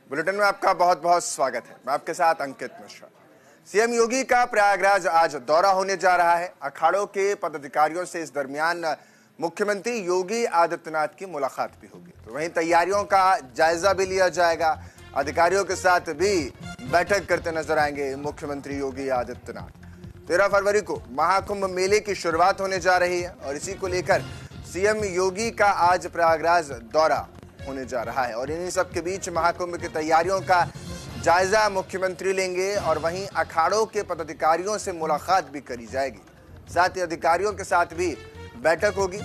Bulletin में आपका बहुत बहुत स्वागत है। मैं आपके साथ अंकित मिश्रा। सीएम योगी का प्रयागराज आज दौरा होने जा रहा है। अखाड़ों के पदाधिकारियों से इस दरमियान मुख्यमंत्री योगी आदित्यनाथ की मुलाकात भी होगी, तो वहीं तैयारियों का जायजा भी लिया जाएगा। अधिकारियों के साथ भी बैठक करते नजर आएंगे मुख्यमंत्री योगी आदित्यनाथ। 13 फरवरी को महाकुंभ मेले की शुरुआत होने जा रही है और इसी को लेकर सीएम योगी का आज प्रयागराज दौरा होने जा रहा है और इन्हीं सब के बीच महाकुंभ की तैयारियों का जायजा मुख्यमंत्री लेंगे और वहीं अखाड़ों के पदाधिकारियों से मुलाकात भी करी जाएगी। साथ ही अधिकारियों के साथ भी बैठक होगी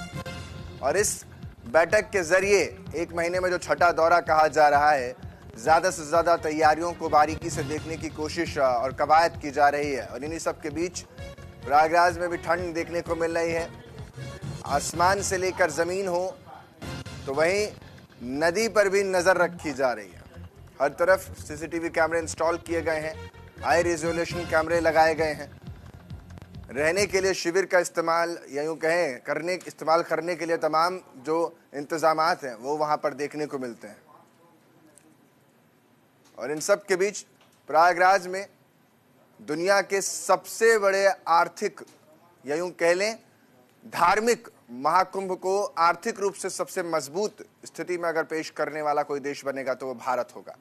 और इस बैठक के जरिए एक महीने में जो छठा दौरा कहा जा रहा है, ज्यादा से ज्यादा तैयारियों को बारीकी से देखने की कोशिश और कवायद की जा रही है। और इन्हीं सब के बीच प्रयागराज में भी ठंड देखने को मिल रही है। आसमान से लेकर जमीन हो तो वहीं नदी पर भी नजर रखी जा रही है। हर तरफ सीसीटीवी कैमरे इंस्टॉल किए गए हैं, हाई रेजोल्यूशन कैमरे लगाए गए हैं। रहने के लिए शिविर का इस्तेमाल या यूं कहें इस्तेमाल करने के लिए तमाम जो इंतजामात हैं वो वहां पर देखने को मिलते हैं। और इन सब के बीच प्रयागराज में दुनिया के सबसे बड़े आर्थिक या यूं कह लें धार्मिक महाकुंभ को आर्थिक रूप से सबसे मजबूत स्थिति में अगर पेश करने वाला कोई देश बनेगा तो वो भारत होगा।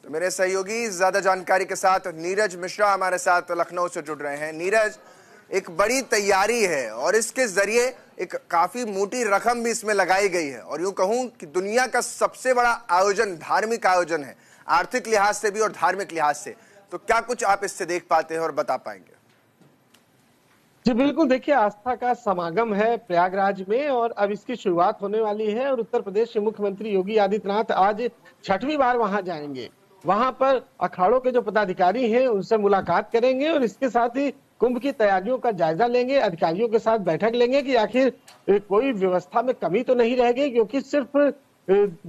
तो मेरे सहयोगी ज्यादा जानकारी के साथ नीरज मिश्रा हमारे साथ लखनऊ से जुड़ रहे हैं। नीरज, एक बड़ी तैयारी है और इसके जरिए एक काफी मोटी रकम भी इसमें लगाई गई है और यूं कहूं कि दुनिया का सबसे बड़ा आयोजन, धार्मिक आयोजन है, आर्थिक लिहाज से भी और धार्मिक लिहाज से। तो क्या कुछ आप इससे देख पाते हैं और बता पाएंगे? जी बिल्कुल, देखिए आस्था का समागम है प्रयागराज में और अब इसकी शुरुआत होने वाली है और उत्तर प्रदेश के मुख्यमंत्री योगी आदित्यनाथ आज छठवीं बार वहां जाएंगे। वहां पर अखाड़ों के जो पदाधिकारी हैं उनसे मुलाकात करेंगे और इसके साथ ही कुंभ की तैयारियों का जायजा लेंगे। अधिकारियों के साथ बैठक लेंगे कि आखिर कोई व्यवस्था में कमी तो नहीं रहेगी, क्योंकि सिर्फ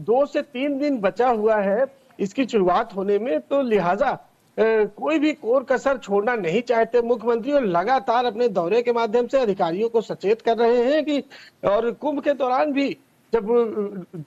2 से 3 दिन बचा हुआ है इसकी शुरुआत होने में, तो लिहाजा कोई भी कोर कसर छोड़ना नहीं चाहते मुख्यमंत्री और लगातार अपने दौरे के माध्यम से अधिकारियों को सचेत कर रहे हैं कि और कुंभ के दौरान भी जब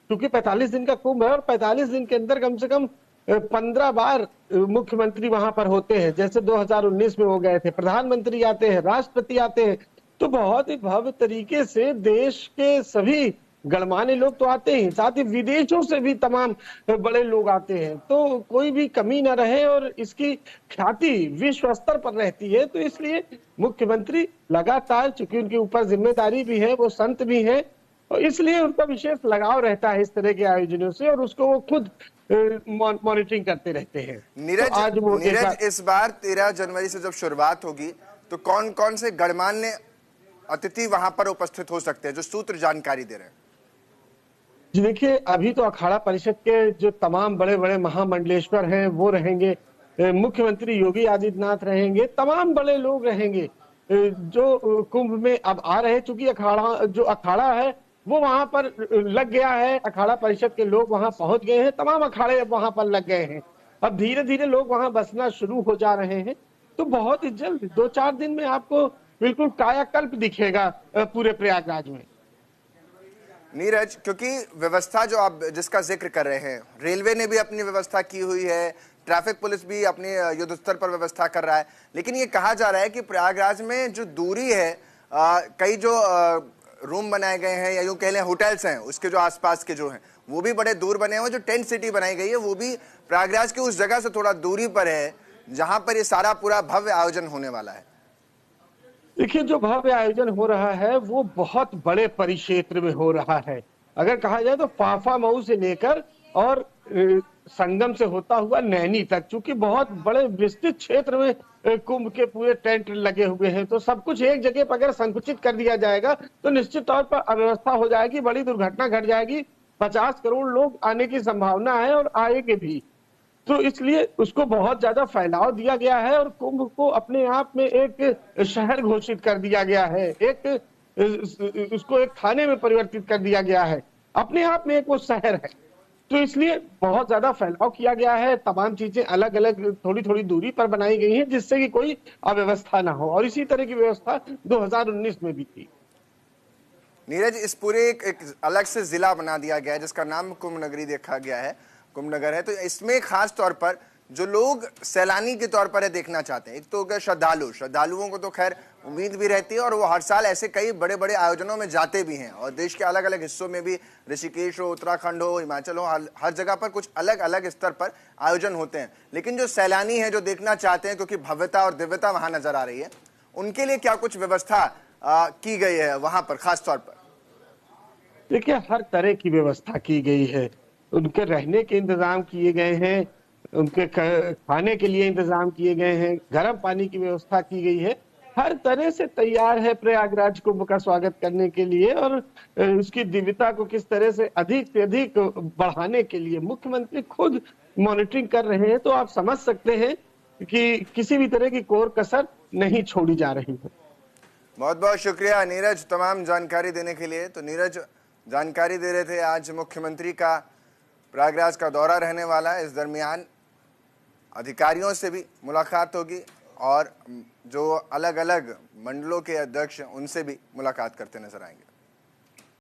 चूंकि 45 दिन का कुंभ है और 45 दिन के अंदर कम से कम 15 बार मुख्यमंत्री वहां पर होते हैं, जैसे 2019 में हो गए थे। प्रधानमंत्री आते हैं, राष्ट्रपति आते हैं, तो बहुत ही भव्य तरीके से देश के सभी गणमान्य लोग तो आते हैं, साथ ही विदेशों से भी तमाम बड़े लोग आते हैं, तो कोई भी कमी न रहे और इसकी ख्याति विश्व स्तर पर रहती है। तो इसलिए मुख्यमंत्री लगातार, चूंकि उनके ऊपर जिम्मेदारी भी है, वो संत भी हैं, और इसलिए उनका विशेष लगाव रहता है इस तरह के आयोजनों से और उसको वो खुद मॉनिटरिंग करते रहते हैं। नीरज, इस बार 13 जनवरी से जब शुरुआत होगी तो कौन कौन से गणमान्य अतिथि वहां पर उपस्थित हो सकते हैं, जो सूत्र जानकारी दे रहे हैं? जी देखिए, अभी तो अखाड़ा परिषद के जो तमाम बड़े बड़े महामंडलेश्वर हैं वो रहेंगे, मुख्यमंत्री योगी आदित्यनाथ रहेंगे, तमाम बड़े लोग रहेंगे जो कुंभ में अब आ रहे। चूंकि अखाड़ा है वो वहां पर लग गया है, अखाड़ा परिषद के लोग वहां पहुंच गए हैं, तमाम अखाड़े अब वहां पर लग गए हैं। अब धीरे धीरे लोग वहां बसना शुरू हो जा रहे हैं, तो बहुत ही जल्द 2-4 दिन में आपको बिल्कुल कायाकल्प दिखेगा पूरे प्रयागराज में। नीरज, क्योंकि व्यवस्था जो आप जिसका जिक्र कर रहे हैं, रेलवे ने भी अपनी व्यवस्था की हुई है, ट्रैफिक पुलिस भी अपनी युद्ध स्तर पर व्यवस्था कर रहा है, लेकिन ये कहा जा रहा है कि प्रयागराज में जो दूरी है, कई जो रूम बनाए गए हैं या यूं कह लें होटल्स हैं, उसके जो आसपास के जो हैं वो भी बड़े दूर बने हुए हैं। जो टेंट सिटी बनाई गई है वो भी प्रयागराज के उस जगह से थोड़ा दूरी पर है जहां पर ये सारा पूरा भव्य आयोजन होने वाला है। देखिए, जो भव्य आयोजन हो रहा है वो बहुत बड़े परिक्षेत्र में हो रहा है। अगर कहा जाए तो फाफा मऊ से लेकर और संगम से होता हुआ नैनी तक, चूंकि बहुत बड़े विस्तृत क्षेत्र में कुंभ के पूरे टेंट लगे हुए हैं, तो सब कुछ एक जगह पर अगर संकुचित कर दिया जाएगा तो निश्चित तौर पर अव्यवस्था हो जाएगी, बड़ी दुर्घटना घट जाएगी। 50 करोड़ लोग आने की संभावना है और आएंगे भी, तो इसलिए उसको बहुत ज्यादा फैलाव दिया गया है और कुंभ को अपने आप में एक शहर घोषित कर दिया गया है, उसको एक थाने में परिवर्तित कर दिया गया है, अपने आप में एक वो शहर है। तो इसलिए बहुत ज्यादा फैलाव किया गया है, तमाम चीजें अलग अलग थोड़ी थोड़ी दूरी पर बनाई गई हैं जिससे कि कोई अव्यवस्था ना हो, और इसी तरह की व्यवस्था 2019 में भी थी। नीरज, इस पूरे एक अलग से जिला बना दिया गया है जिसका नाम कुंभ नगरी देखा गया है, कुंभ नगर है। तो इसमें खास तौर पर जो लोग सैलानी के तौर पर देखना चाहते हैं, एक तो हो गया श्रद्धालुओं को तो खैर उम्मीद भी रहती है और वो हर साल ऐसे कई बड़े बड़े आयोजनों में जाते भी हैं और देश के अलग अलग हिस्सों में भी, ऋषिकेश हो, उत्तराखंड हो, हिमाचल हो, हर जगह पर कुछ अलग अलग स्तर पर आयोजन होते हैं। लेकिन जो सैलानी है, जो देखना चाहते हैं क्योंकि भव्यता और दिव्यता वहां नजर आ रही है, उनके लिए क्या कुछ व्यवस्था की गई है वहां पर खास तौर पर? देखिए, हर तरह की व्यवस्था की गई है। उनके रहने के इंतजाम किए गए हैं, उनके खाने के लिए इंतजाम किए गए हैं, गर्म पानी की व्यवस्था की गई है। हर तरह से तैयार है प्रयागराज कुंभ का स्वागत करने के लिए और उसकी दिव्यता को किस तरह से अधिक बढ़ाने के लिए मुख्यमंत्री खुद मॉनिटरिंग कर रहे हैं। तो आप समझ सकते हैं कि किसी भी तरह की कोर कसर नहीं छोड़ी जा रही है। बहुत बहुत शुक्रिया नीरज तमाम जानकारी देने के लिए। तो नीरज जानकारी दे रहे थे, आज मुख्यमंत्री का प्रयागराज का दौरा रहने वाला है। इस दरमियान अधिकारियों से भी मुलाकात होगी और जो अलग अलग मंडलों के अध्यक्ष उनसे भी मुलाकात करते नजर आएंगे।